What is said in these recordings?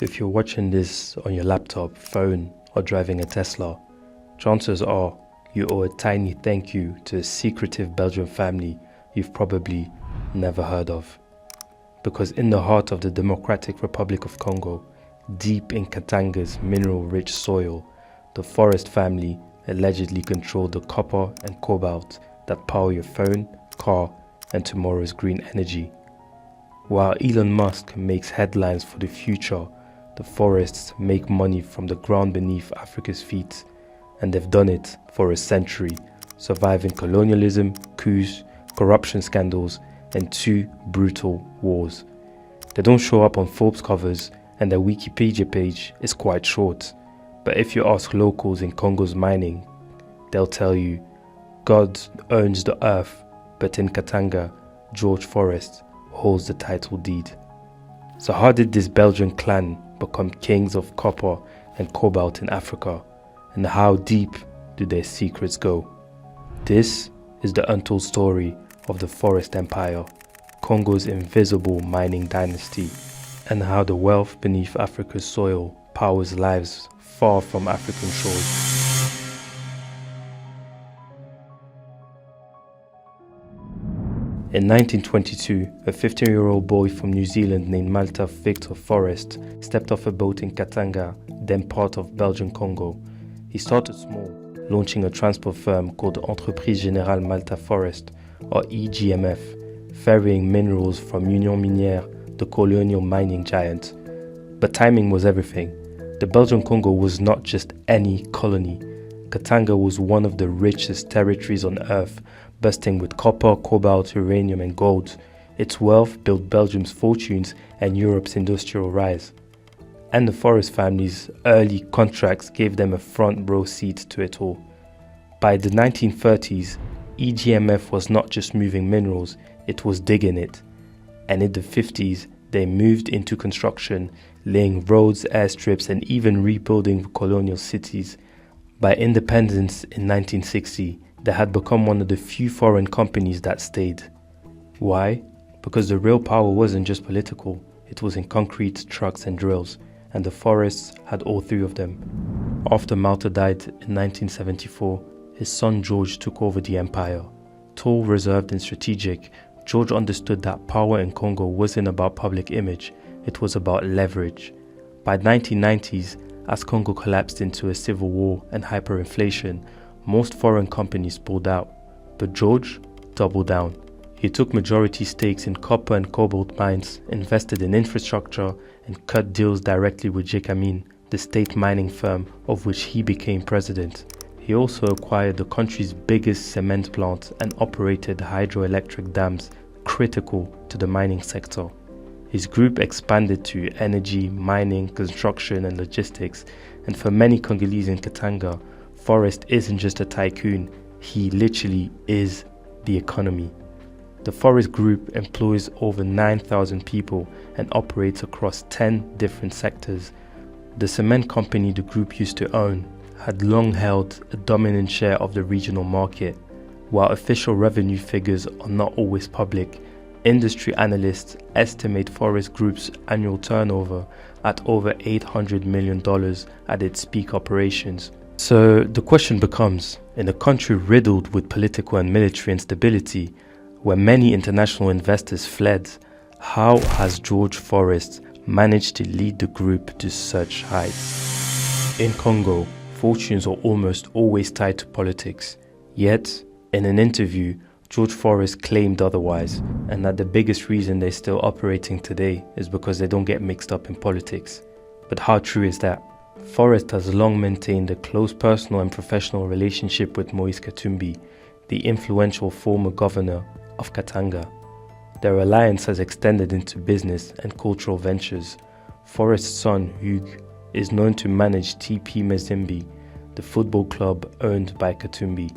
If you're watching this on your laptop, phone, or driving a Tesla, chances are you owe a tiny thank you to a secretive Belgian family you've probably never heard of. Because in the heart of the Democratic Republic of Congo, deep in Katanga's mineral-rich soil, the Forrest family allegedly controlled the copper and cobalt that power your phone, car, and tomorrow's green energy. While Elon Musk makes headlines for the future, the Forrests make money from the ground beneath Africa's feet, and they've done it for a century, surviving colonialism, coups, corruption scandals, and 2 brutal wars. They don't show up on Forbes covers, and their Wikipedia page is quite short. But if you ask locals in Congo's mining, they'll tell you, God owns the earth, but in Katanga, George Forrest holds the title deed. So how did this Belgian clan become kings of copper and cobalt in Africa? And how deep do their secrets go? This is the untold story of the Forrest Empire, Congo's invisible mining dynasty, and how the wealth beneath Africa's soil powers lives far from African shores. In 1922, a 15-year-old boy from New Zealand named Malta Victor Forrest stepped off a boat in Katanga, then part of Belgian Congo. He started small, launching a transport firm called Entreprise Générale Malta Forest, or EGMF, ferrying minerals from Union Minière, the colonial mining giant. But timing was everything. The Belgian Congo was not just any colony. Katanga was one of the richest territories on earth, bursting with copper, cobalt, uranium and gold. Its wealth built Belgium's fortunes and Europe's industrial rise. And the Forrest family's early contracts gave them a front row seat to it all. By the 1930s, EGMF was not just moving minerals, it was digging it. And in the 50s, they moved into construction, laying roads, airstrips and even rebuilding colonial cities. By independence in 1960, they had become one of the few foreign companies that stayed. Why? Because the real power wasn't just political, it was in concrete, trucks and drills, and the Forrests had all 3 of them. After Malta died in 1974, his son George took over the empire. Tall, reserved and strategic, George understood that power in Congo wasn't about public image, it was about leverage. By the 1990s, as Congo collapsed into a civil war and hyperinflation, most foreign companies pulled out, but George doubled down. He took majority stakes in copper and cobalt mines, invested in infrastructure, and cut deals directly with Gécamines, the state mining firm of which he became president. He also acquired the country's biggest cement plant and operated hydroelectric dams critical to the mining sector. His group expanded to energy, mining, construction, and logistics, and for many Congolese in Katanga, Forrest isn't just a tycoon, he literally is the economy. The Forrest Group employs over 9,000 people and operates across 10 different sectors. The cement company the group used to own had long held a dominant share of the regional market. While official revenue figures are not always public, industry analysts estimate Forrest Group's annual turnover at over $800 million at its peak operations. So the question becomes, in a country riddled with political and military instability, where many international investors fled, how has George Forrest managed to lead the group to such heights? In Congo, fortunes are almost always tied to politics. Yet, in an interview, George Forrest claimed otherwise, and that the biggest reason they're still operating today is because they don't get mixed up in politics. But how true is that? Forrest has long maintained a close personal and professional relationship with Moise Katumbi, the influential former governor of Katanga. Their alliance has extended into business and cultural ventures. Forrest's son, Hugues, is known to manage TP Mazembe, the football club owned by Katumbi.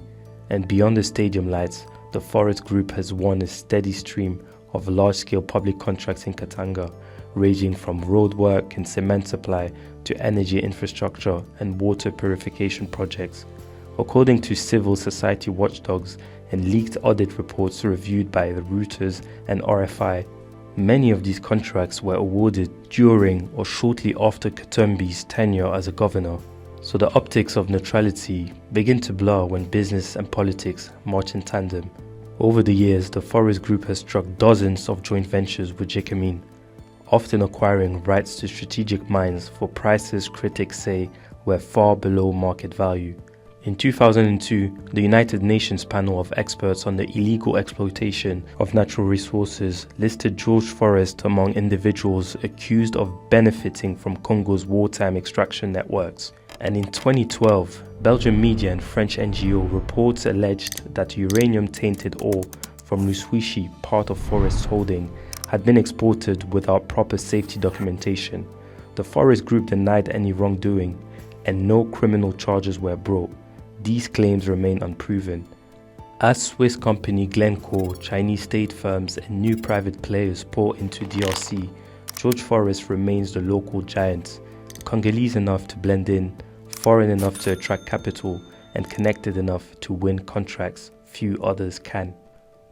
And beyond the stadium lights, the Forrest Group has won a steady stream of large-scale public contracts in Katanga, ranging from roadwork and cement supply to energy infrastructure and water purification projects. According to civil society watchdogs and leaked audit reports reviewed by the Reuters and RFI, Many of these contracts were awarded during or shortly after Katumbi's tenure as a governor, so the optics of neutrality begin to blur when business and politics march in tandem. Over the years, the Forrest Group has struck dozens of joint ventures with Jacquemin, often acquiring rights to strategic mines for prices critics say were far below market value. In 2002, the United Nations panel of experts on the illegal exploitation of natural resources listed George Forrest among individuals accused of benefiting from Congo's wartime extraction networks. And in 2012, Belgian media and French NGO reports alleged that uranium-tainted ore from Luswishi, part of Forrest's holding, had been exported without proper safety documentation. The Forrest Group denied any wrongdoing, and no criminal charges were brought. These claims remain unproven. As Swiss company Glencore, Chinese state firms, and new private players pour into DRC, George Forrest remains the local giant, Congolese enough to blend in, foreign enough to attract capital, and connected enough to win contracts few others can.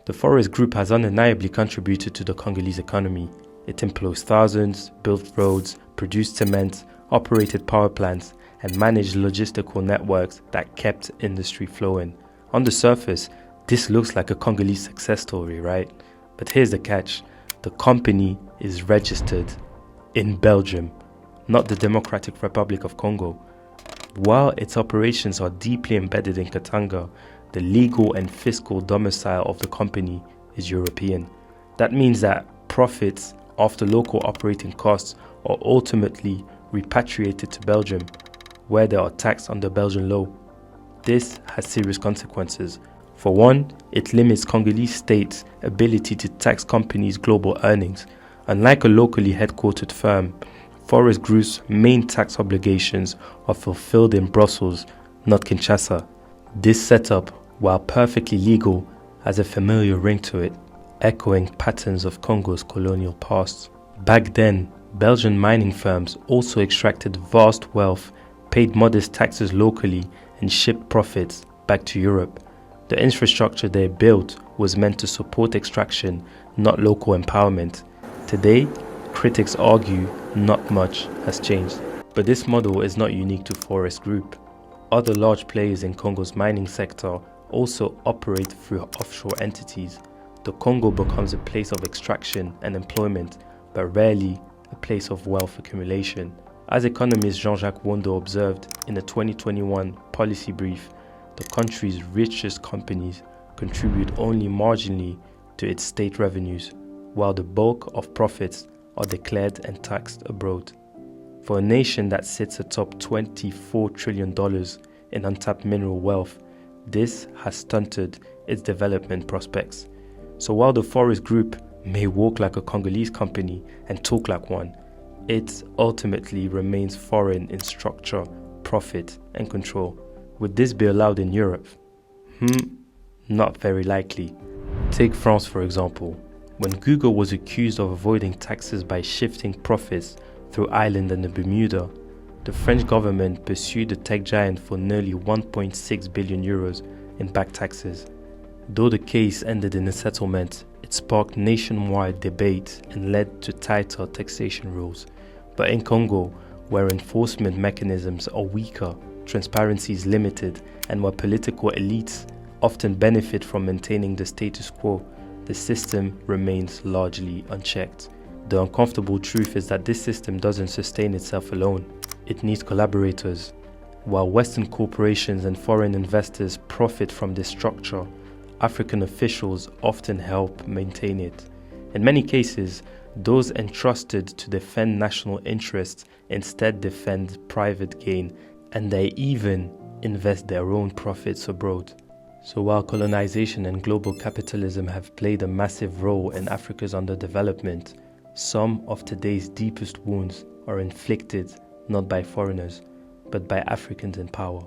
The Forrest Group has undeniably contributed to the Congolese economy. It employs thousands, built roads, produced cement, operated power plants, and managed logistical networks that kept industry flowing. On the surface, this looks like a Congolese success story, right? But here's the catch. The company is registered in Belgium, not the Democratic Republic of Congo. While its operations are deeply embedded in Katanga, the legal and fiscal domicile of the company is European. That means that profits after local operating costs are ultimately repatriated to Belgium, where they are taxed under Belgian law. This has serious consequences. For one, it limits Congolese state's ability to tax companies' global earnings. Unlike a locally headquartered firm, Forrest Group's main tax obligations are fulfilled in Brussels, not Kinshasa. This setup, while perfectly legal, has a familiar ring to it, echoing patterns of Congo's colonial past. Back then, Belgian mining firms also extracted vast wealth, paid modest taxes locally, and shipped profits back to Europe. The infrastructure they built was meant to support extraction, not local empowerment. Today, critics argue not much has changed. But this model is not unique to Forrest Group. Other large players in Congo's mining sector also operate through offshore entities. The Congo becomes a place of extraction and employment, but rarely a place of wealth accumulation. As economist Jean-Jacques Wondo observed in a 2021 policy brief, the country's richest companies contribute only marginally to its state revenues, while the bulk of profits are declared and taxed abroad. For a nation that sits atop $24 trillion in untapped mineral wealth, this has stunted its development prospects. So while the Forrest Group may walk like a Congolese company and talk like one, it ultimately remains foreign in structure, profit, and control. Would this be allowed in Europe? Not very likely. Take France, for example. When Google was accused of avoiding taxes by shifting profits through Ireland and the Bermuda, the French government pursued the tech giant for nearly 1.6 billion euros in back taxes. Though the case ended in a settlement, it sparked nationwide debate and led to tighter taxation rules. But in Congo, where enforcement mechanisms are weaker, transparency is limited, and where political elites often benefit from maintaining the status quo, the system remains largely unchecked. The uncomfortable truth is that this system doesn't sustain itself alone. It needs collaborators. While Western corporations and foreign investors profit from this structure, African officials often help maintain it. In many cases, those entrusted to defend national interests instead defend private gain, and they even invest their own profits abroad. So while colonization and global capitalism have played a massive role in Africa's underdevelopment, some of today's deepest wounds are inflicted not by foreigners, but by Africans in power.